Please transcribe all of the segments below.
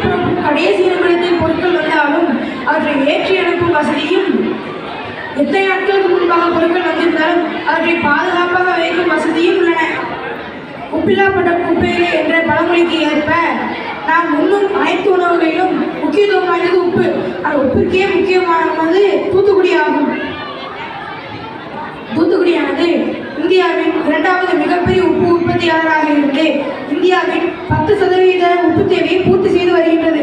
புறப்பும் கடைசி நிமிடத்தில் பொருட்கள் வந்தாலும் அவற்றை ஏற்றி அனுப்பும் வசதியும், எத்தனை நாட்களுக்கு முன்பாக பொருட்கள் வந்திருந்தாலும் அவற்றை பாதுகாப்பாக வைக்கும் வசதியும் உள்ளன. உப்பில்லாப்பட்ட குப்பையிலே என்ற பழமொழிக்கு ஏற்ப நாம் உண்ணும் அனைத்து உணவுகளிலும் முக்கியத்துவம் வாய்ந்தது உப்பு. அந்த உப்பிற்கே முக்கியமானது தூத்துக்குடி ஆகும். தூத்துக்குடியானது இந்தியாவின் 2வது மிகப்பெரிய உப்பு உற்பத்தியாளராக இருந்து இந்தியாவின் 10% உப்பு தேவையை பூர்த்தி செய்து வருகின்றது.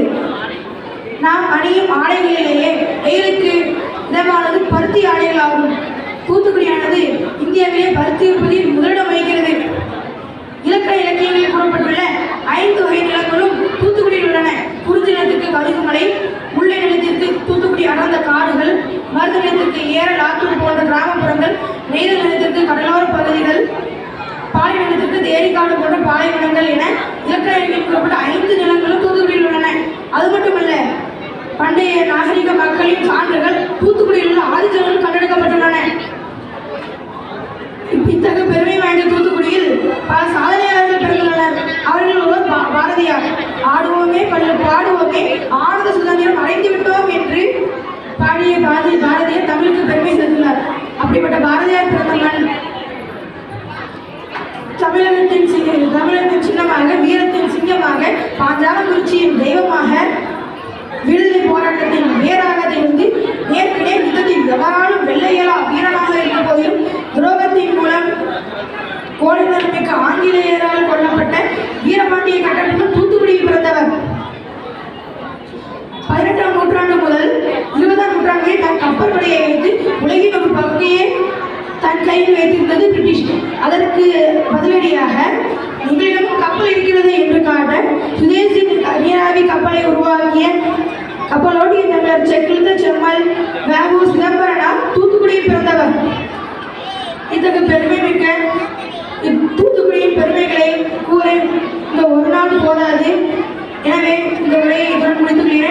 நாம் அணியும் ஆடைகளிலேயே வெயிலுக்கு இதமானது பருத்தி ஆடைகள் ஆகும். தூத்துக்குடியானது இந்தியாவிலே பருத்தி உற்பத்தியில் முதலிடம் வகிக்கிறது. இலக்கண இலக்கியங்களில் கூறப்பட்டுள்ள 5 வகை நிலங்களும் தூத்துக்குடியில் உள்ளன. குறிஞ்சி நிலத்திற்கு கழுகுமலை, முல்லை நிலத்திற்கு தூத்துக்குடி அடர்ந்த காடுகள், மருத நிலத்திற்கு ஏரல் ஆத்தூர் போன்ற கிராமப்புறங்கள், நெய்தல் நிலத்திற்கு கடலோர பகுதிகள், பாலை நிலத்திற்கு தேரிக்காடு போன்ற பாலைவனங்கள் என இலக்கண இலக்கியம் கூறப்பட்ட 5 நிலங்களும் தூத்துக்குடியில் உள்ளன. அது மட்டுமல்ல, பண்டைய நாகரிக மக்களின் சான்றுகள் தூத்துக்குடியில் உள்ள ஆதிச்சர்கள் கண்டெடுக்கப்பட்டுள்ளன. இத்தகைய பெருமை வாய்ந்த தூத்துக்குடியில் பல சாதனையாளர்கள் பிறந்துள்ளனர். அவர்கள் ஒருவர் பாரதியார். ஆடுவோமே பாடுவோமே ஆனந்த சுதந்திரம் அடைந்து விட்டோம் என்று பாடிய பாரதியார் தமிழுக்கு பெருமை சேர்த்துள்ளார். அப்படிப்பட்ட பாரதியார் பிறந்த மண் தமிழகத்தின் சின்னமாக, வீரத்தின் சிங்கமாக, பாஞ்சாலங்குறிச்சியின் தெய்வமாக, விடுதலை போராட்டத்தின் வேறாக இருந்து நேர்கிடே யுத்தத்தில் எவராலும் வெள்ளையலா வீரனாக இருந்த போதிலும் துரோகத்தின் மூலம் கோடைத்தன்மைக்க ஆங்கிலேயரால் கொல்லப்பட்ட வீரபாண்டிய கட்டபொம்மன் தூத்துக்குடியில் பிறந்தவர். 18ஆம் நூற்றாண்டு முதல் 20ஆம் நூற்றாண்டிலே தன் கப்பல் படையை வைத்து உலகின் ஒரு பகுதியை தன் கையில் வைத்திருந்தது பிரிட்டிஷ். அதற்கு பதிலடியாக எங்களிடமும் கப்பல் இருக்கிறது என்று காட்ட சுதேசி நீராவி கப்பலை உருவாக்கிய கப்பலோட்டிய தமிழர் செக்கிழுத்த செம்மல் வேகு சிதம்பரனார் தூத்துக்குடியில் பிறந்தவர். இத்தகைய பெருமை மிக்க தூத்துக்குடியின் பெருமைகளை கூற இந்த ஒரு நாள் போதாது. எனவே இந்த உரையை இத்துடன் முடித்துக் கொள்கிறேன்.